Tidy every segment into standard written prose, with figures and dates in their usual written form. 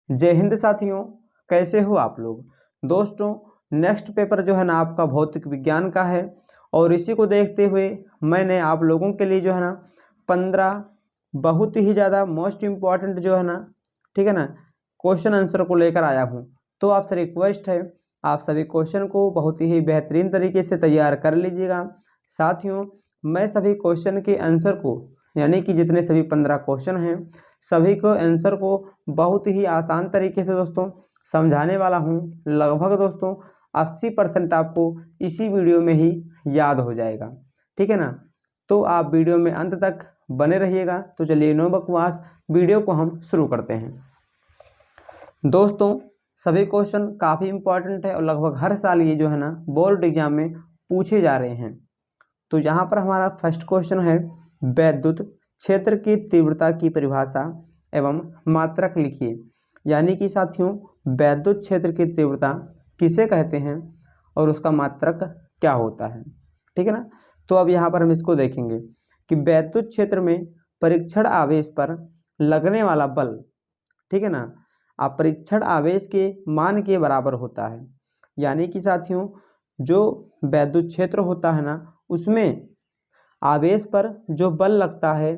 जय हिंद साथियों, कैसे हो आप लोग। दोस्तों, नेक्स्ट पेपर जो है ना आपका भौतिक विज्ञान का है और इसी को देखते हुए मैंने आप लोगों के लिए जो है ना 15 बहुत ही ज़्यादा मोस्ट इम्पॉर्टेंट जो है ना, ठीक है ना, क्वेश्चन आंसर को लेकर आया हूँ। तो आपसे रिक्वेस्ट है, आप सभी क्वेश्चन को बहुत ही बेहतरीन तरीके से तैयार कर लीजिएगा। साथियों, मैं सभी क्वेश्चन के आंसर को, यानी कि जितने सभी 15 क्वेश्चन हैं, सभी को आंसर को बहुत ही आसान तरीके से दोस्तों समझाने वाला हूँ। लगभग दोस्तों 80% आपको इसी वीडियो में ही याद हो जाएगा, ठीक है ना। तो आप वीडियो में अंत तक बने रहिएगा। तो चलिए नो बकवास, वीडियो को हम शुरू करते हैं। दोस्तों, सभी क्वेश्चन काफ़ी इंपॉर्टेंट है और लगभग हर साल ये जो है ना बोर्ड एग्जाम में पूछे जा रहे हैं। तो यहाँ पर हमारा फर्स्ट क्वेश्चन है, वैद्युत क्षेत्र की तीव्रता की परिभाषा एवं मात्रक लिखिए। यानी कि साथियों, वैद्युत क्षेत्र की तीव्रता किसे कहते हैं और उसका मात्रक क्या होता है, ठीक है ना। तो अब यहाँ पर हम इसको देखेंगे कि वैद्युत क्षेत्र में परीक्षण आवेश पर लगने वाला बल, ठीक है ना, परीक्षण आवेश के मान के बराबर होता है। यानी कि साथियों, जो वैद्युत क्षेत्र होता है ना, उसमें आवेश पर जो बल लगता है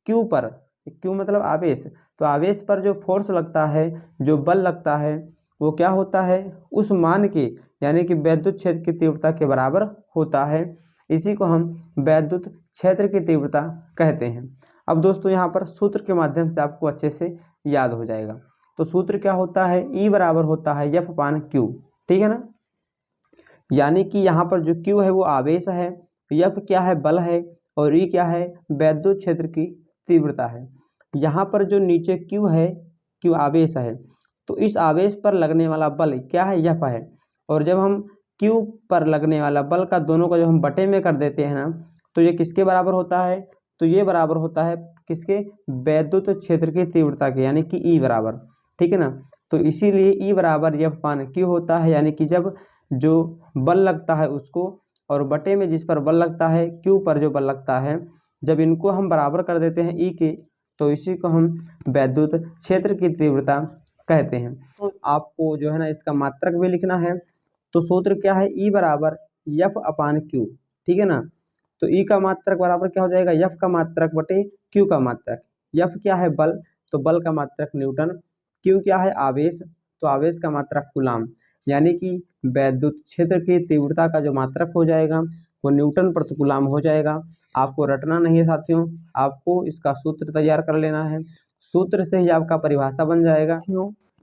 क्यू पर, क्यू मतलब आवेश, तो आवेश पर जो फोर्स लगता है, जो बल लगता है, वो क्या होता है, उस मान के, यानी कि वैद्युत क्षेत्र की तीव्रता के बराबर होता है। इसी को हम वैद्युत क्षेत्र की तीव्रता कहते हैं। अब दोस्तों यहाँ पर सूत्र के माध्यम से आपको अच्छे से याद हो जाएगा। तो सूत्र क्या होता है, ई बराबर होता है एफ अपान क्यू, ठीक है ना। यानी कि यहाँ पर जो क्यू है वो आवेश है, एफ क्या है, बल है, और ई क्या है, वैद्युत क्षेत्र की तीव्रता है। यहाँ पर जो नीचे क्यू है, क्यू आवेश है, तो इस आवेश पर लगने वाला बल क्या है, एफ है। और जब हम क्यू पर लगने वाला बल का दोनों का जब हम बटे में कर देते हैं ना, तो ये किसके बराबर होता है, तो ये बराबर होता है किसके, वैद्युत क्षेत्र की तीव्रता के, यानी कि ई बराबर, ठीक है ना। तो इसीलिए ई बराबर एफ अपान क्यू होता है। यानी कि जब जो बल लगता है उसको और बटे में जिस पर बल लगता है, क्यू पर जो बल लगता है, जब इनको हम बराबर कर देते हैं ई के, तो इसी को हम वैद्युत क्षेत्र की तीव्रता कहते हैं। तो आपको जो है ना इसका मात्रक भी लिखना है। तो सूत्र क्या है, ई बराबर एफ अपान क्यू, ठीक है ना। तो ई का मात्रक बराबर क्या हो जाएगा, एफ का मात्रक बटे क्यू का मात्रक। एफ क्या है, बल, तो बल का मात्रक न्यूटन। क्यू क्या है, आवेश, तो आवेश का मात्रक कूलाम। यानी कि वैद्युत क्षेत्र की तीव्रता का जो मात्रक हो जाएगा वो न्यूटन प्रति कूलाम हो जाएगा। आपको रटना नहीं है साथियों, आपको इसका सूत्र तैयार कर लेना है। सूत्र से ही आपका परिभाषा बन जाएगा।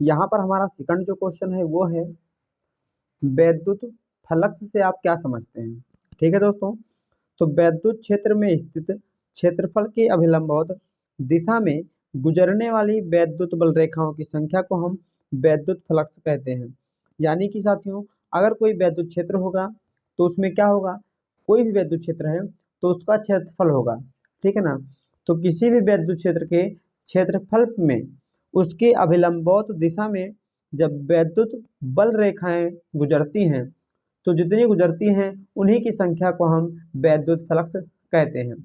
यहाँ पर हमारा सेकंड जो क्वेश्चन है वो है, वैद्युत फ्लक्स से आप क्या समझते हैं, ठीक है दोस्तों। तो वैद्युत क्षेत्र में स्थित क्षेत्रफल के अभिलंबवत दिशा में गुजरने वाली वैद्युत बल रेखाओं की संख्या को हम वैद्युत फ्लक्स कहते हैं। यानी कि साथियों, अगर कोई वैद्युत क्षेत्र होगा तो उसमें क्या होगा, कोई भी वैद्युत क्षेत्र है तो उसका क्षेत्रफल होगा, ठीक है ना। तो किसी भी वैद्युत क्षेत्र के क्षेत्रफल में उसके अभिलंबवत दिशा में जब वैद्युत बल रेखाएं गुजरती हैं, तो जितनी गुजरती हैं उन्हीं की संख्या को हम वैद्युत फ्लक्स कहते हैं,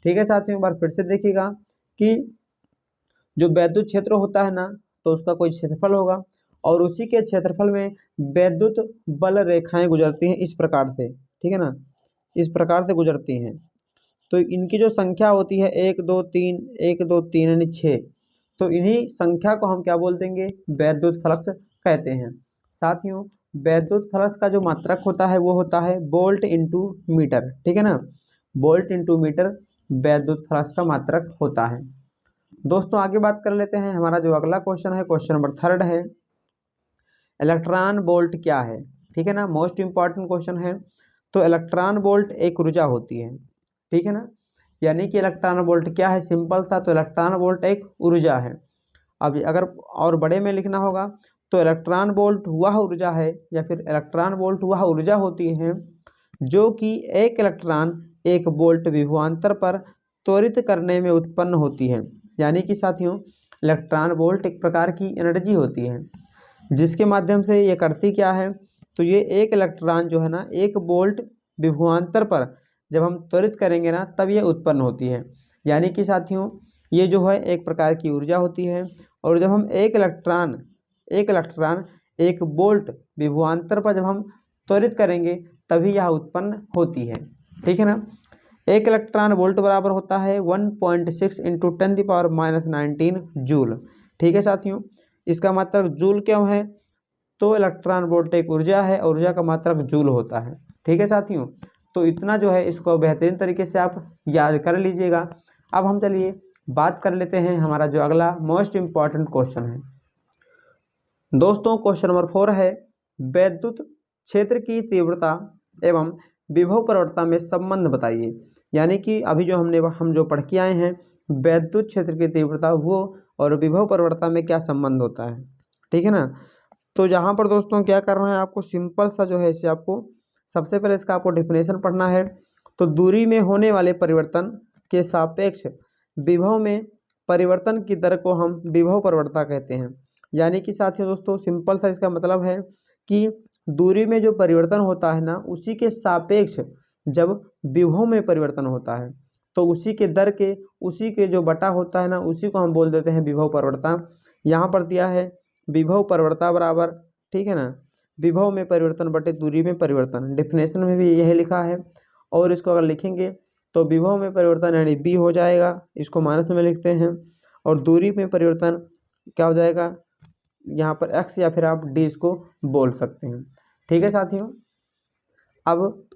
ठीक है साथियों। एक बार फिर से देखिएगा कि जो वैद्युत क्षेत्र होता है ना, तो उसका कोई क्षेत्रफल होगा और उसी के क्षेत्रफल में वैद्युत बल रेखाएं गुजरती हैं इस प्रकार से, ठीक है ना, इस प्रकार से गुजरती हैं। तो इनकी जो संख्या होती है 1 2 3, 1 2 3 यानी 6, तो इन्हीं संख्या को हम क्या बोल देंगे, वैद्युत फ्लक्स कहते हैं। साथियों, वैद्युत फ्लक्स का जो मात्रक होता है वो होता है वोल्ट इंटू मीटर, ठीक है ना। वोल्ट इंटू मीटर वैद्युत फ्लक्स का मात्रक होता है। दोस्तों आगे बात कर लेते हैं। हमारा जो अगला क्वेश्चन है, क्वेश्चन नंबर 3 है, इलेक्ट्रॉन वोल्ट क्या है, ठीक है ना, मोस्ट इंपॉर्टेंट क्वेश्चन है। तो इलेक्ट्रॉन वोल्ट एक ऊर्जा होती है, ठीक है ना। यानी कि इलेक्ट्रॉन वोल्ट क्या है, सिंपल सा, तो इलेक्ट्रॉन वोल्ट एक ऊर्जा है। अब अगर और बड़े में लिखना होगा तो इलेक्ट्रॉन वोल्ट वह ऊर्जा है, या फिर इलेक्ट्रॉन वोल्ट वह ऊर्जा होती है जो कि एक इलेक्ट्रॉन एक वोल्ट विभवांतर पर त्वरित करने में उत्पन्न होती है। यानी कि साथियों, इलेक्ट्रॉन वोल्ट एक प्रकार की एनर्जी होती है जिसके माध्यम से ये करती क्या है, तो ये एक इलेक्ट्रॉन जो है ना एक वोल्ट विभवांतर पर जब हम त्वरित करेंगे ना तब ये उत्पन्न होती है। यानी कि साथियों, ये जो है एक प्रकार की ऊर्जा होती है और जब हम एक इलेक्ट्रॉन एक वोल्ट विभवांतर पर जब हम त्वरित करेंगे तभी यह उत्पन्न होती है। ठीक है ना। एक इलेक्ट्रॉन वोल्ट बराबर होता है 1.6 इंटू 10⁻⁻19 जूल। ठीक है साथियों, इसका मात्रक जूल क्यों है? तो इलेक्ट्रॉन वोल्ट एक ऊर्जा है, ऊर्जा का मात्रक जूल होता है। ठीक है साथियों, तो इतना जो है इसको बेहतरीन तरीके से आप याद कर लीजिएगा। अब हम चलिए बात कर लेते हैं हमारा जो अगला मोस्ट इम्पॉर्टेंट क्वेश्चन है। दोस्तों क्वेश्चन नंबर 4 है, वैद्युत क्षेत्र की तीव्रता एवं विभव प्रवणता में संबंध बताइए। यानी कि अभी जो हम जो पढ़ के आए हैं वैद्युत क्षेत्र की तीव्रता वो और विभव प्रवणता में क्या संबंध होता है। ठीक है ना। तो यहाँ पर दोस्तों क्या करना है, आपको सिंपल सा जो है इसे आपको सबसे पहले इसका आपको डेफिनेशन पढ़ना है। तो दूरी में होने वाले परिवर्तन के सापेक्ष विभव में परिवर्तन की दर को हम विभव प्रवणता कहते हैं। यानी कि साथियों दोस्तों सिंपल सा इसका मतलब है कि दूरी में जो परिवर्तन होता है ना उसी के सापेक्ष जब विभव में परिवर्तन होता है तो उसी के दर के उसी के जो बटा होता है ना उसी को हम बोल देते हैं विभव प्रवणता। यहाँ पर दिया है विभव प्रवणता बराबर, ठीक है ना, विभव में परिवर्तन बटे दूरी में परिवर्तन। डेफिनेशन में भी यही लिखा है और इसको अगर लिखेंगे तो विभव में परिवर्तन यानी बी हो जाएगा, इसको माइनस में लिखते हैं, और दूरी में परिवर्तन क्या हो जाएगा यहाँ पर एक्स या फिर आप डी इसको बोल सकते हैं। ठीक है साथियों, अब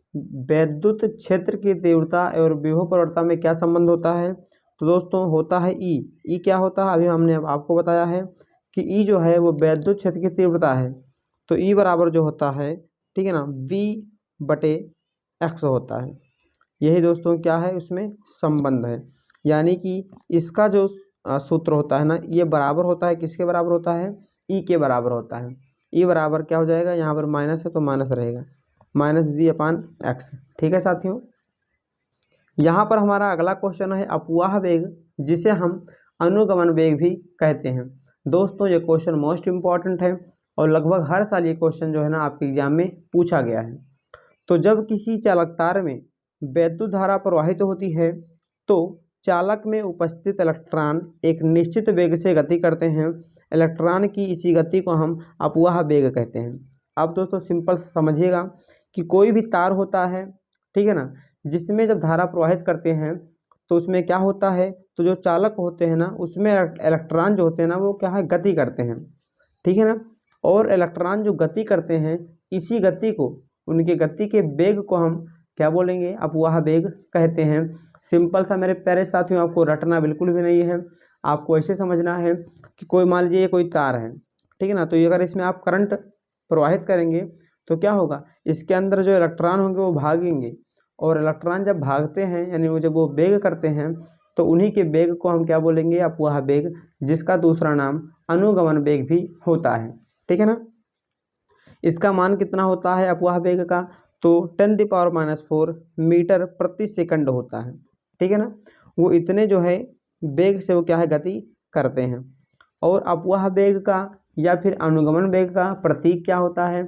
वैद्युत क्षेत्र की तीव्रता और विभव प्रवणता में क्या संबंध होता है? तो दोस्तों होता है ई क्या होता है? अभी हमने आपको बताया है कि ई जो है वो वैद्युत क्षेत्र की तीव्रता है। तो ई बराबर जो होता है, ठीक है ना, वी बटे एक्स होता है। यही दोस्तों क्या है उसमें संबंध है। यानी कि इसका जो सूत्र होता है ना ये बराबर होता है, किसके बराबर होता है? ई के बराबर होता है। ई बराबर क्या हो जाएगा, यहाँ पर माइनस है तो माइनस रहेगा, माइनस वी अपान एक्स। ठीक है साथियों, यहाँ पर हमारा अगला क्वेश्चन है अपवाह वेग, जिसे हम अनुगमन वेग भी कहते हैं। दोस्तों ये क्वेश्चन मोस्ट इम्पॉर्टेंट है और लगभग हर साल ये क्वेश्चन जो है ना आपके एग्जाम में पूछा गया है। तो जब किसी चालक तार में वैद्युत धारा प्रवाहित होती है तो चालक में उपस्थित इलेक्ट्रॉन एक निश्चित वेग से गति करते हैं। इलेक्ट्रॉन की इसी गति को हम अपवाह वेग कहते हैं। अब दोस्तों सिंपल समझिएगा कि कोई भी तार होता है, ठीक है ना, जिसमें जब धारा प्रवाहित करते हैं तो उसमें क्या होता है, तो जो चालक होते हैं ना उसमें इलेक्ट्रॉन जो होते हैं ना वो क्या है गति करते हैं। ठीक है ना, और इलेक्ट्रॉन जो गति करते हैं इसी गति को, उनके गति के वेग को हम क्या बोलेंगे, अपवाह वेग कहते हैं। सिंपल सा मेरे प्यारे साथियों, आपको रटना बिल्कुल भी नहीं है, आपको ऐसे समझना है कि कोई मान लीजिए ये कोई तार है, ठीक है ना, तो ये अगर इसमें आप करंट प्रवाहित करेंगे तो क्या होगा, इसके अंदर जो इलेक्ट्रॉन होंगे वो भागेंगे, और इलेक्ट्रॉन जब भागते हैं यानी वो जब वो वेग करते हैं तो उन्हीं के वेग को हम क्या बोलेंगे, अपवाह वेग, जिसका दूसरा नाम अनुगमन वेग भी होता है। ठीक है ना। इसका मान कितना होता है अपवाह वेग का, तो 10⁻⁻4 मीटर प्रति सेकंड होता है। ठीक है ना, वो इतने जो है वेग से वो क्या है गति करते हैं। और अपवाह वेग का या फिर अनुगमन वेग का प्रतीक क्या होता है,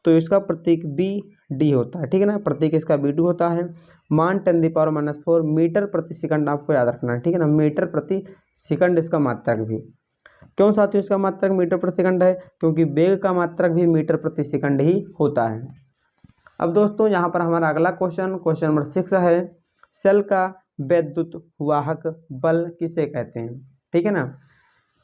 तो इसका प्रतीक बी डी होता है। ठीक है ना, प्रतीक इसका बी डी होता है। मान 10⁻⁻4 मीटर प्रति सेकंड आपको याद रखना है। ठीक है ना, मीटर प्रति सेकंड इसका मात्रक भी। क्यों साथियों इसका मात्रक मीटर प्रति सेकंड है, क्योंकि वेग का मात्रक भी मीटर प्रति सेकंड ही होता है। अब दोस्तों यहाँ पर हमारा अगला क्वेश्चन नंबर 6 है, सेल का वैद्युत वाहक बल किसे कहते हैं। ठीक है ना,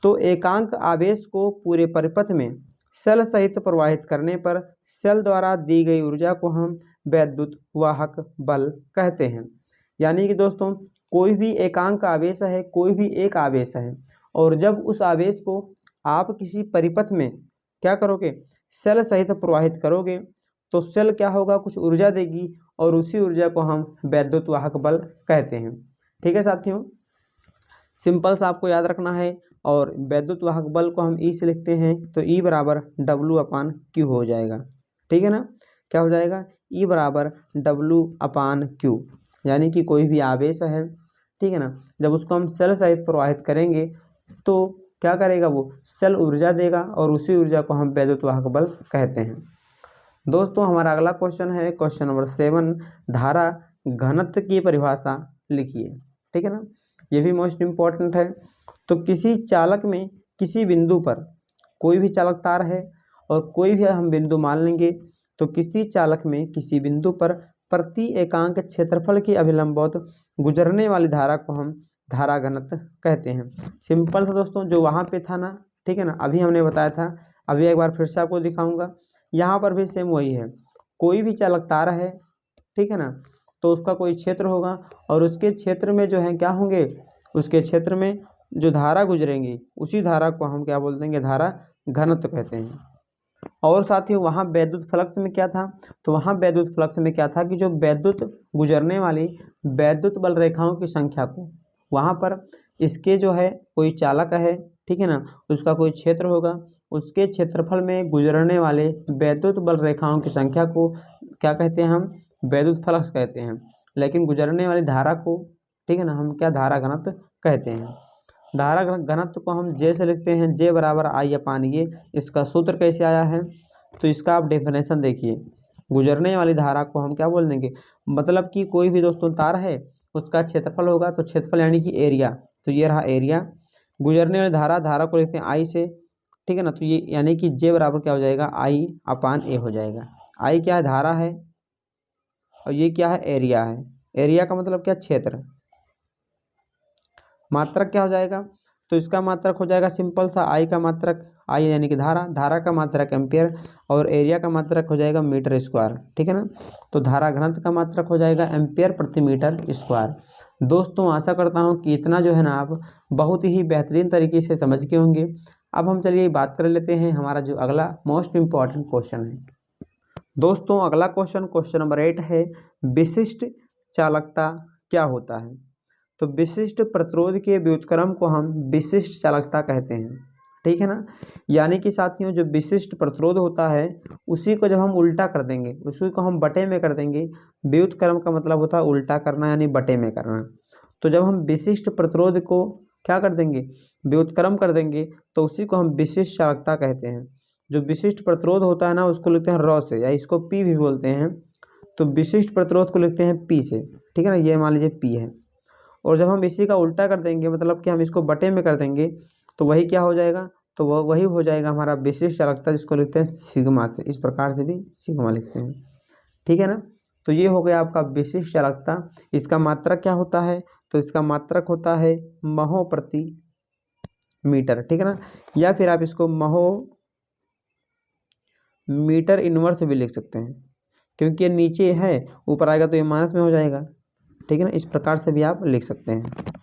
तो एकांक आवेश को पूरे परिपथ में सेल सहित प्रवाहित करने पर सेल द्वारा दी गई ऊर्जा को हम वैद्युत वाहक बल कहते हैं। यानी कि दोस्तों कोई भी एकांक आवेश है, कोई भी एक आवेश है, और जब उस आवेश को आप किसी परिपथ में क्या करोगे, सेल सहित प्रवाहित करोगे, तो सेल क्या होगा, कुछ ऊर्जा देगी, और उसी ऊर्जा को हम वैद्युत वाहक बल कहते हैं। ठीक है साथियों, सिंपल सा आपको याद रखना है। और वैद्युत वाहक बल को हम ई से लिखते हैं, तो ई बराबर W/Q हो जाएगा। ठीक है ना, क्या हो जाएगा, ई बराबर W/Q। यानी कि कोई भी आवेश है, ठीक है ना, जब उसको हम सेल सहित प्रवाहित करेंगे तो क्या करेगा, वो सेल ऊर्जा देगा, और उसी ऊर्जा को हम वैद्युत वाहक बल कहते हैं। दोस्तों हमारा अगला क्वेश्चन है क्वेश्चन नंबर 7, धारा घनत्व की परिभाषा लिखिए। ठीक है ना, ये भी मोस्ट इम्पॉर्टेंट है। तो किसी चालक में किसी बिंदु पर कोई भी चालक तार है और कोई भी हम बिंदु मान लेंगे, तो किसी चालक में किसी बिंदु पर प्रति एकांक क्षेत्रफल की अभिलंबवत गुजरने वाली धारा को हम धारा घनत्व कहते हैं। सिंपल था दोस्तों, जो वहाँ पे था ना, ठीक है ना, अभी हमने बताया था, अभी एक बार फिर से आपको दिखाऊंगा। यहाँ पर भी सेम वही है, कोई भी चालक तार है, ठीक है ना, तो उसका कोई क्षेत्र होगा और उसके क्षेत्र में जो है क्या होंगे, उसके क्षेत्र में जो धारा गुजरेंगी उसी धारा को हम क्या बोल देंगे, धारा घनत्व कहते हैं। और साथ ही वहाँ वैद्युत फ्लक्स में क्या था, तो वहाँ वैद्युत फ्लक्स में क्या था कि जो वैद्युत गुजरने वाली वैद्युत बल रेखाओं की संख्या को, वहाँ पर इसके जो है कोई चालक है, ठीक है ना, उसका कोई क्षेत्र होगा, उसके क्षेत्रफल में गुजरने वाले वैद्युत बल रेखाओं की संख्या को क्या कहते हैं, हम वैद्युत फ्लक्स कहते हैं। लेकिन गुजरने वाली धारा को, ठीक है ना, हम क्या धारा घनत्व कहते हैं। धारा घनत्व को हम जे से लिखते हैं, जे बराबर आई अपान ये। इसका सूत्र कैसे आया है, तो इसका आप डेफिनेशन देखिए। गुजरने वाली धारा को हम क्या बोल देंगे, मतलब कि कोई भी दोस्तों तार है उसका क्षेत्रफल होगा, तो क्षेत्रफल यानी कि एरिया, तो ये रहा एरिया। गुजरने वाली धारा को लिखते हैं आई से, ठीक है ना, तो ये यानी कि जे बराबर क्या हो जाएगा, आई अपान ए हो जाएगा। आई क्या है, धारा है, और ये क्या है, एरिया है। एरिया का मतलब क्या, क्षेत्र। मात्रक क्या हो जाएगा, तो इसका मात्रक हो जाएगा सिंपल सा, आई का मात्रक, आई यानी कि धारा, धारा का मात्रक एम्पियर, और एरिया का मात्रक हो जाएगा मीटर स्क्वायर, ठीक है ना। तो धारा घनत्व का मात्रक हो जाएगा एम्पियर प्रति मीटर स्क्वायर। दोस्तों आशा करता हूँ कि इतना जो है ना आप बहुत ही बेहतरीन तरीके से समझ के होंगे। अब हम चलिए बात कर लेते हैं हमारा जो अगला मोस्ट इम्पॉर्टेंट क्वेश्चन है। दोस्तों अगला क्वेश्चन नंबर 8 है, विशिष्ट चालकता क्या होता है। तो विशिष्ट प्रतिरोध के व्युत्क्रम को हम विशिष्ट चालकता कहते हैं, ठीक है ना। यानी कि साथियों जो विशिष्ट प्रतिरोध होता है उसी को जब हम उल्टा कर देंगे, उसी को हम बटे में कर देंगे। व्युत्क्रम का मतलब होता है उल्टा करना यानी बटे में करना। तो जब हम विशिष्ट प्रतिरोध को क्या कर देंगे, व्युत्क्रम कर देंगे, तो उसी को हम विशिष्ट चालकता कहते हैं। जो विशिष्ट प्रतिरोध होता है ना उसको लिखते हैं रॉ से, या इसको पी भी बोलते हैं। तो विशिष्ट प्रतिरोध को लिखते हैं पी से, ठीक है ना, ये मान लीजिए पी है। और जब हम इसी का उल्टा कर देंगे, मतलब कि हम इसको बटे में कर देंगे, तो वही क्या हो जाएगा, तो वही हो जाएगा हमारा विशिष्ट चालकता, जिसको लिखते हैं सिग्मा से। इस प्रकार से भी सिग्मा लिखते हैं, ठीक है ना। तो ये हो गया आपका विशिष्ट चालकता। इसका मात्रक क्या होता है, तो इसका मात्रक होता है महो प्रति मीटर, ठीक है ना, या फिर आप इसको महो मीटर इनवर्स भी लिख सकते हैं, क्योंकि ये नीचे है, ऊपर आएगा तो ये माइनस में हो जाएगा, ठीक है ना। इस प्रकार से भी आप लिख सकते हैं।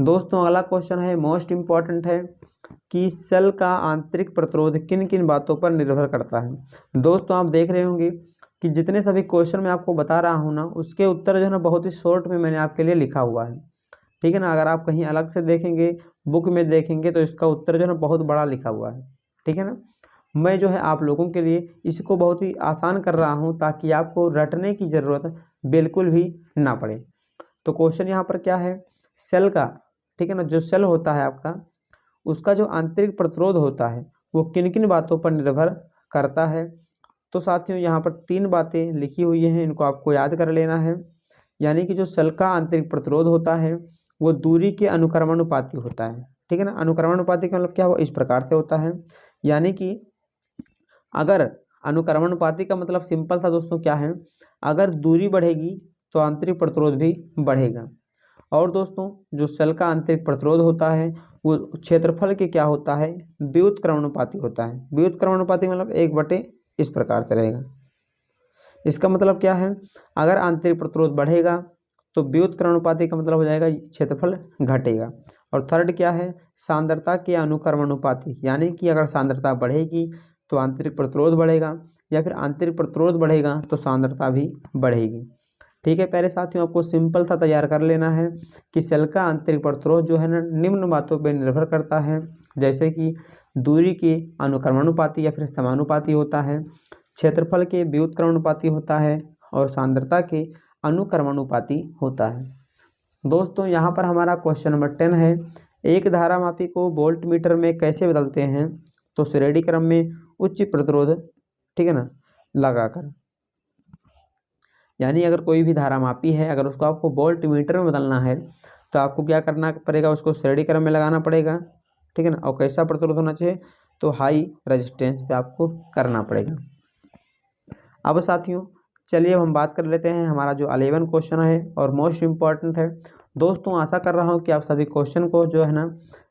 दोस्तों अगला क्वेश्चन है मोस्ट इम्पॉर्टेंट है कि सेल का आंतरिक प्रतिरोध किन किन बातों पर निर्भर करता है। दोस्तों आप देख रहे होंगे कि जितने सभी क्वेश्चन मैं आपको बता रहा हूँ ना, उसके उत्तर जो है ना बहुत ही शॉर्ट में मैंने आपके लिए लिखा हुआ है, ठीक है ना। अगर आप कहीं अलग से देखेंगे, बुक में देखेंगे, तो इसका उत्तर जो है ना बहुत बड़ा लिखा हुआ है, ठीक है ना। मैं जो है आप लोगों के लिए इसको बहुत ही आसान कर रहा हूँ ताकि आपको रटने की ज़रूरत बिल्कुल भी ना पड़े। तो क्वेश्चन यहाँ पर क्या है, सेल का, ठीक है ना, जो सेल होता है आपका, उसका जो आंतरिक प्रतिरोध होता है वो किन किन बातों पर निर्भर करता है। तो साथियों यहाँ पर 3 बातें लिखी हुई हैं, इनको आपको याद कर लेना है। यानी कि जो सेल का आंतरिक प्रतिरोध होता है वो दूरी के अनुक्रमानुपाती होता है, ठीक है ना। अनुक्रमानुपाती का मतलब क्या हुआ, इस प्रकार से होता है। यानी कि अगर अनुक्रमानुपाती का मतलब सिंपल था दोस्तों क्या है, अगर दूरी बढ़ेगी तो आंतरिक प्रतिरोध भी बढ़ेगा। और दोस्तों जो सेल का आंतरिक प्रतिरोध होता है वो क्षेत्रफल के क्या होता है, व्युत्क्रमानुपाती होता है। व्युत्क्रमानुपाती मतलब 1/, इस प्रकार से रहेगा। इसका मतलब क्या है, अगर आंतरिक प्रतिरोध बढ़ेगा तो व्युत्क्रमानुपाती का मतलब हो जाएगा क्षेत्रफल घटेगा। और थर्ड क्या है, सांद्रता के अनुक्रमानुपाती, यानी कि अगर सांद्रता बढ़ेगी तो आंतरिक प्रतिरोध बढ़ेगा, या फिर आंतरिक प्रतिरोध बढ़ेगा तो सांद्रता भी बढ़ेगी, ठीक है। पहले साथियों आपको सिंपल सा तैयार कर लेना है कि सेल का आंतरिक प्रतिरोध जो है ना निम्न बातों पर निर्भर करता है, जैसे कि दूरी के अनुक्रमानुपाती या फिर समानुपाती होता है, क्षेत्रफल के व्युत्क्रमानुपाती होता है, और सांद्रता के अनुक्रमानुपाती होता है। दोस्तों यहाँ पर हमारा क्वेश्चन नंबर 10 है, एक धारामापी को वोल्ट मीटर में कैसे बदलते हैं। तो श्रेणी क्रम में उच्च प्रतिरोध, ठीक है ना, लगाकर। यानी अगर कोई भी धारामापी है, अगर उसको आपको वोल्ट मीटर में बदलना है तो आपको क्या करना पड़ेगा, उसको श्रेणी क्रम में लगाना पड़ेगा, ठीक है ना। और कैसा प्रतिरोध होना चाहिए, तो हाई रेजिस्टेंस पे आपको करना पड़ेगा। अब साथियों चलिए अब हम बात कर लेते हैं हमारा जो 11 क्वेश्चन है और मोस्ट इम्पॉर्टेंट है। दोस्तों आशा कर रहा हूँ कि आप सभी क्वेश्चन को जो है ना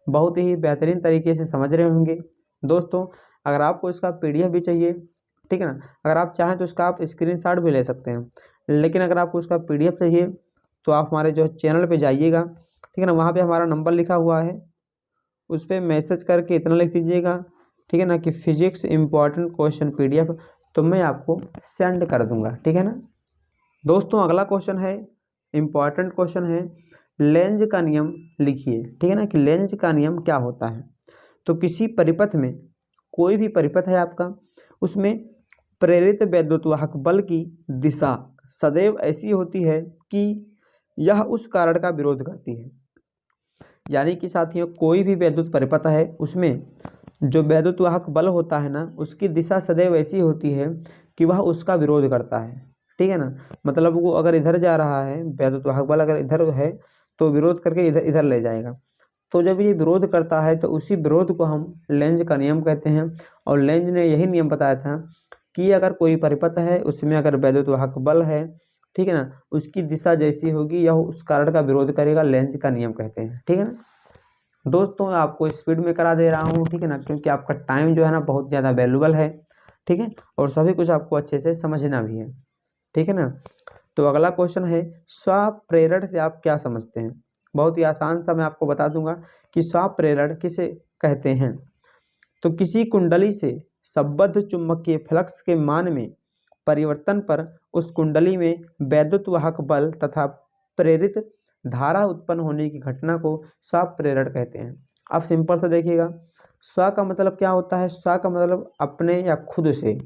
बहुत ही बेहतरीन तरीके से समझ रहे होंगे। दोस्तों अगर आपको इसका PDF भी चाहिए, ठीक है ना, अगर आप चाहें तो इसका आप स्क्रीनशॉट भी ले सकते हैं, लेकिन अगर आपको इसका PDF चाहिए तो आप हमारे जो चैनल पे जाइएगा, ठीक है ना, वहाँ पे हमारा नंबर लिखा हुआ है, उस पर मैसेज करके इतना लिख दीजिएगा, ठीक है ना, कि फिजिक्स इम्पॉर्टेंट क्वेश्चन PDF, तो मैं आपको सेंड कर दूंगा, ठीक है ना। दोस्तों अगला क्वेश्चन है, इम्पॉर्टेंट क्वेश्चन है, लेंज का नियम लिखिए, ठीक है ना, कि लेंज का नियम क्या होता है। तो किसी परिपथ में, कोई भी परिपथ है आपका, उसमें प्रेरित वैद्युतवाहक बल की दिशा सदैव ऐसी होती है कि यह उस कारण का विरोध करती है। यानी कि साथियों कोई भी वैद्युत परिपथ है उसमें जो वैद्युतवाहक बल होता है ना, उसकी दिशा सदैव ऐसी होती है कि वह उसका विरोध करता है, ठीक है ना। मतलब वो अगर इधर जा रहा है, वैद्युतवाहक बल अगर इधर है तो विरोध करके इधर इधर ले जाएगा। तो जब ये विरोध करता है तो उसी विरोध को हम लेंज का नियम कहते हैं। और लेंज ने यही नियम बताया था कि अगर कोई परिपथ है उसमें अगर वैद्युतवाहक बल है, ठीक है ना, उसकी दिशा जैसी होगी यह उस कारण का विरोध करेगा, लेंज का नियम कहते हैं, ठीक है ना। दोस्तों आपको स्पीड में करा दे रहा हूँ, ठीक है ना, क्योंकि आपका टाइम जो है ना बहुत ज़्यादा वैल्यूबल है, ठीक है, और सभी कुछ आपको अच्छे से समझना भी है, ठीक है ना। तो अगला क्वेश्चन है, स्वप्रेरण से आप क्या समझते हैं। बहुत ही आसान सा मैं आपको बता दूंगा कि स्वप्रेरण किसे कहते हैं। तो किसी कुंडली से संबद्ध चुंबकीय फ्लक्स के मान में परिवर्तन पर उस कुंडली में वैद्युतवाहक बल तथा प्रेरित धारा उत्पन्न होने की घटना को स्वप्रेरण कहते हैं। आप सिंपल से देखिएगा, स्व का मतलब क्या होता है, स्व का मतलब अपने या खुद से,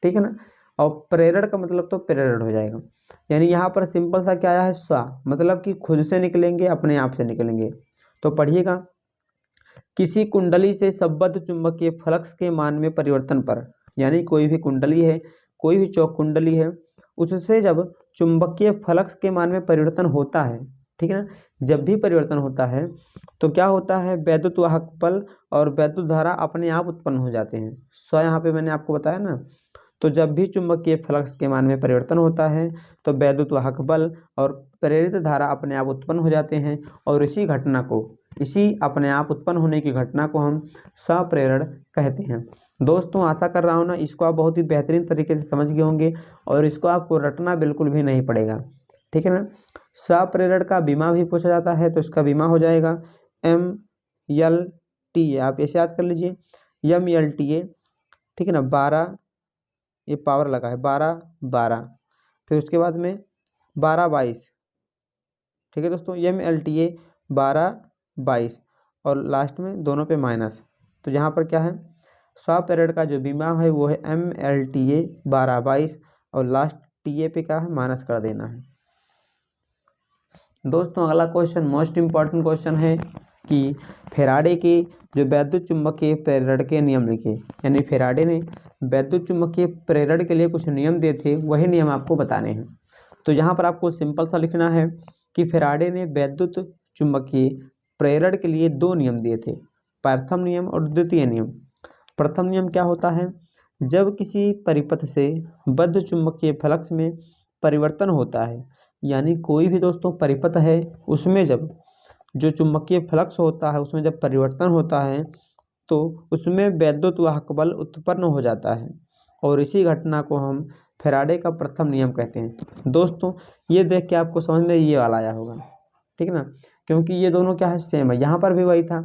ठीक है ना, और प्रेरण का मतलब तो प्रेरण हो जाएगा। यानी यहाँ पर सिंपल सा क्या आया है, स्व मतलब कि खुद से निकलेंगे, अपने आप से निकलेंगे। तो पढ़िएगा, किसी कुंडली से संबद्ध चुंबकीय फ्लक्स के मान में परिवर्तन पर, यानी कोई भी कुंडली है, कोई भी चौक कुंडली है, उससे जब चुंबकीय फ्लक्स के मान में परिवर्तन होता है, ठीक है ना, जब भी परिवर्तन होता है तो क्या होता है, वैद्युतवाहक बल और वैद्युत धारा अपने आप उत्पन्न हो जाते हैं। स्व यहाँ पे मैंने आपको बताया ना। तो जब भी चुंबकीय फ्लक्स के मान में परिवर्तन होता है तो वैद्युतवाहक बल और प्रेरित धारा अपने आप उत्पन्न हो जाते हैं, और इसी घटना को, इसी अपने आप उत्पन्न होने की घटना को हम स्वप्रेरण कहते हैं। दोस्तों आशा कर रहा हूँ ना इसको आप बहुत ही बेहतरीन तरीके से समझ गए होंगे, और इसको आपको रटना बिल्कुल भी नहीं पड़ेगा, ठीक है ना। स्वप्रेरण का बीमा भी पूछा जाता है, तो इसका बीमा हो जाएगा MLTA, आप ऐसे याद कर लीजिए, MLTA, ठीक है ना, 12, ये पावर लगा है 12 12, फिर उसके बाद में 12 22, ठीक है दोस्तों, MLTA 12 22, और लास्ट में दोनों पे माइनस। तो यहाँ पर क्या है, स्वप्रेरण का जो बीमा है वो है MLTA 12 22, और लास्ट TA पे क्या है, माइनस कर देना है। दोस्तों अगला क्वेश्चन मोस्ट इम्पॉर्टेंट क्वेश्चन है कि फैराडे के जो वैद्युत चुंबकीय प्रेरण के नियम लिखे। यानी फैराडे ने वैद्युत चुंबकीय प्रेरण के लिए कुछ नियम दिए थे, वही नियम आपको बताने हैं। तो यहाँ पर आपको सिंपल सा लिखना है कि फैराडे ने वैद्युत चुंबकीय प्रेरण के लिए 2 नियम दिए थे, प्रथम नियम और द्वितीय नियम। प्रथम नियम क्या होता है, जब किसी परिपथ से बद्ध चुंबकीय फ्लक्स में परिवर्तन होता है, यानी कोई भी दोस्तों परिपथ है उसमें जब जो चुंबकीय फ्लक्स होता है उसमें जब परिवर्तन होता है तो उसमें वैद्युतवाहक बल उत्पन्न हो जाता है, और इसी घटना को हम फैराडे का प्रथम नियम कहते हैं। दोस्तों ये देख के आपको समझ में ये वाला आया होगा, ठीक है ना, क्योंकि ये दोनों क्या है, सेम है। यहाँ पर भी वही था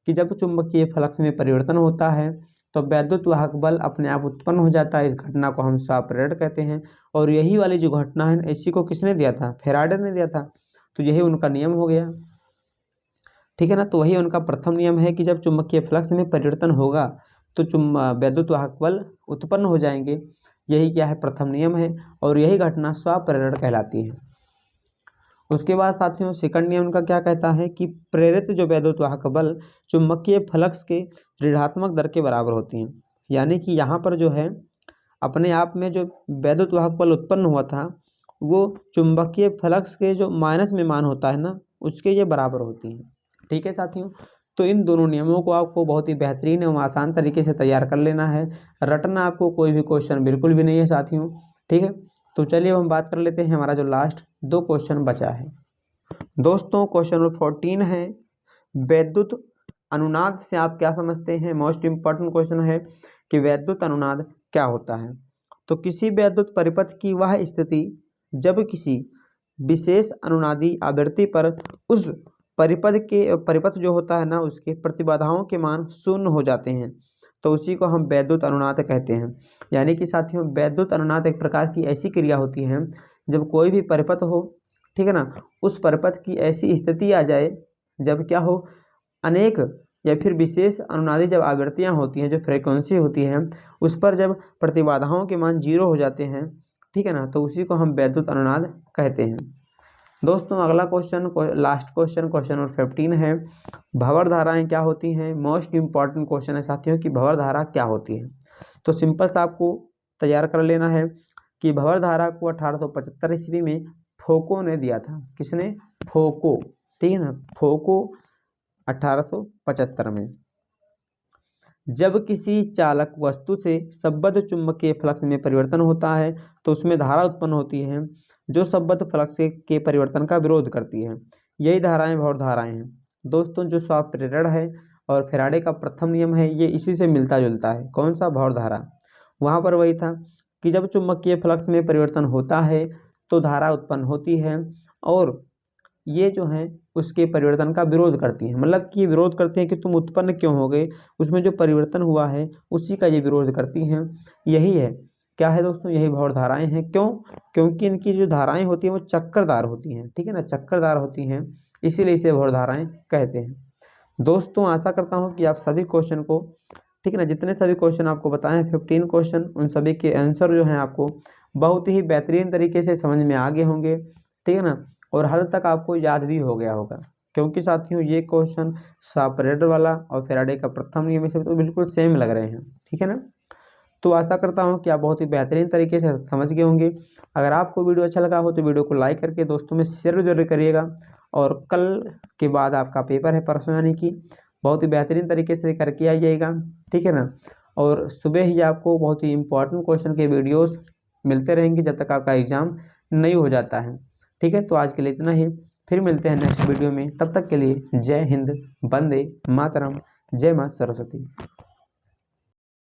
कि जब चुंबकीय फ्लक्स में परिवर्तन होता है तो वैद्युतवाहक बल अपने आप उत्पन्न हो जाता है, इस घटना को हम स्वप्रेरण कहते हैं। और यही वाली जो घटना है इसी को किसने दिया था, फैराडे ने दिया था, तो यही उनका नियम हो गया, ठीक है ना। तो वही उनका प्रथम नियम है कि जब चुंबकीय फ्लक्स में परिवर्तन होगा तो वैद्युतवाहक बल उत्पन्न हो जाएंगे, यही क्या है, प्रथम नियम है, और यही घटना स्वप्रेरण कहलाती है। उसके बाद साथियों सेकंड नियम उनका क्या कहता है कि प्रेरित जो वैद्युतवाहक बल चुंबकीय फ्लक्स के ऋणात्मक दर के बराबर होती हैं। यानी कि यहाँ पर जो है अपने आप में जो वैद्युतवाहक बल उत्पन्न हुआ था वो चुंबकीय फ्लक्स के जो माइनस में मान होता है ना उसके ये बराबर होती हैं, ठीक है साथियों। तो इन दोनों नियमों को आपको बहुत ही बेहतरीन एवं आसान तरीके से तैयार कर लेना है। रटना आपको कोई भी क्वेश्चन बिल्कुल भी नहीं है साथियों, ठीक है। तो चलिए अब हम बात कर लेते हैं, हमारा जो लास्ट 2 क्वेश्चन बचा है दोस्तों। क्वेश्चन नंबर 14 है, वैद्युत अनुनाद से आप क्या समझते हैं। मोस्ट इंपॉर्टेंट क्वेश्चन है कि वैद्युत अनुनाद क्या होता है। तो किसी वैद्युत परिपथ की वह स्थिति जब किसी विशेष अनुनादी आवृत्ति पर उस परिपथ जो होता है ना, उसके प्रतिबाधाओं के मान शून्य हो जाते हैं, तो उसी को हम वैद्युत अनुनाद कहते हैं। यानी कि साथियों, वैद्युत अनुनाद एक प्रकार की ऐसी क्रिया होती है जब कोई भी परिपथ हो, ठीक है ना, उस परिपथ की ऐसी स्थिति आ जाए जब क्या हो, अनेक या फिर विशेष अनुनादी जब आवृत्तियाँ होती हैं, जो फ्रीक्वेंसी होती है, उस पर जब प्रतिबाधाओं के मान 0 हो जाते हैं, ठीक है ना, तो उसी को हम वैद्युत अनुनाद कहते हैं। दोस्तों अगला question, last question, question number 15 है, भंवर धाराएं क्या होती हैं। मोस्ट इंपॉर्टेंट क्वेश्चन है साथियों कि भंवर धारा क्या होती है। तो सिंपल सा आपको तैयार कर लेना है कि भंवर धारा को 1875 ईस्वी में फोको ने दिया था। किसने? फोको, ठीक है ना, फोको 1875 में। जब किसी चालक वस्तु से संबद्ध चुंबकीय फ्लक्स में परिवर्तन होता है तो उसमें धारा उत्पन्न होती है जो संबद्ध फ्लक्स के परिवर्तन का विरोध करती है। यही धाराएं भंवर धाराएं हैं दोस्तों। जो शॉक प्रेरर है और फैराडे का प्रथम नियम है, ये इसी से मिलता जुलता है। कौन सा? भंवर धारा। वहाँ पर वही था कि जब चुंबकीय फ्लक्स में परिवर्तन होता है तो धारा उत्पन्न होती है और ये जो है उसके परिवर्तन का विरोध करती हैं। मतलब कि ये विरोध करते हैं कि तुम उत्पन्न क्यों हो गए, उसमें जो परिवर्तन हुआ है उसी का ये विरोध करती हैं। यही है, क्या है दोस्तों, यही भंवर धाराएं हैं। क्यों? क्योंकि इनकी जो धाराएं होती हैं वो चक्करदार होती हैं, ठीक है ना, चक्करदार होती हैं, इसीलिए इसे भंवर धाराएं कहते हैं। दोस्तों आशा करता हूँ कि आप सभी क्वेश्चन को, ठीक है ना, जितने सभी क्वेश्चन आपको बताए हैं 15 क्वेश्चन, उन सभी के आंसर जो हैं आपको बहुत ही बेहतरीन तरीके से समझ में आ गए होंगे, ठीक है ना, और हद तक आपको याद भी हो गया होगा। क्योंकि साथियों ये क्वेश्चन शार्परेटर वाला और फैराडे का प्रथम नियम से तो बिल्कुल सेम लग रहे हैं, ठीक है ना। तो आशा करता हूँ कि आप बहुत ही बेहतरीन तरीके से समझ गए होंगे। अगर आपको वीडियो अच्छा लगा हो तो वीडियो को लाइक करके दोस्तों में शेयर जरूर करिएगा। और कल के बाद आपका पेपर है परसों, यानी कि बहुत ही बेहतरीन तरीके से करके आइएगा, ठीक है ना। और सुबह ही आपको बहुत ही इंपॉर्टेंट क्वेश्चन के वीडियोस मिलते रहेंगे जब तक आपका एग्ज़ाम नहीं हो जाता है, ठीक है। तो आज के लिए इतना ही, फिर मिलते हैं नेक्स्ट वीडियो में। तब तक के लिए जय हिंद, वंदे मातरम, जय माँ सरस्वती।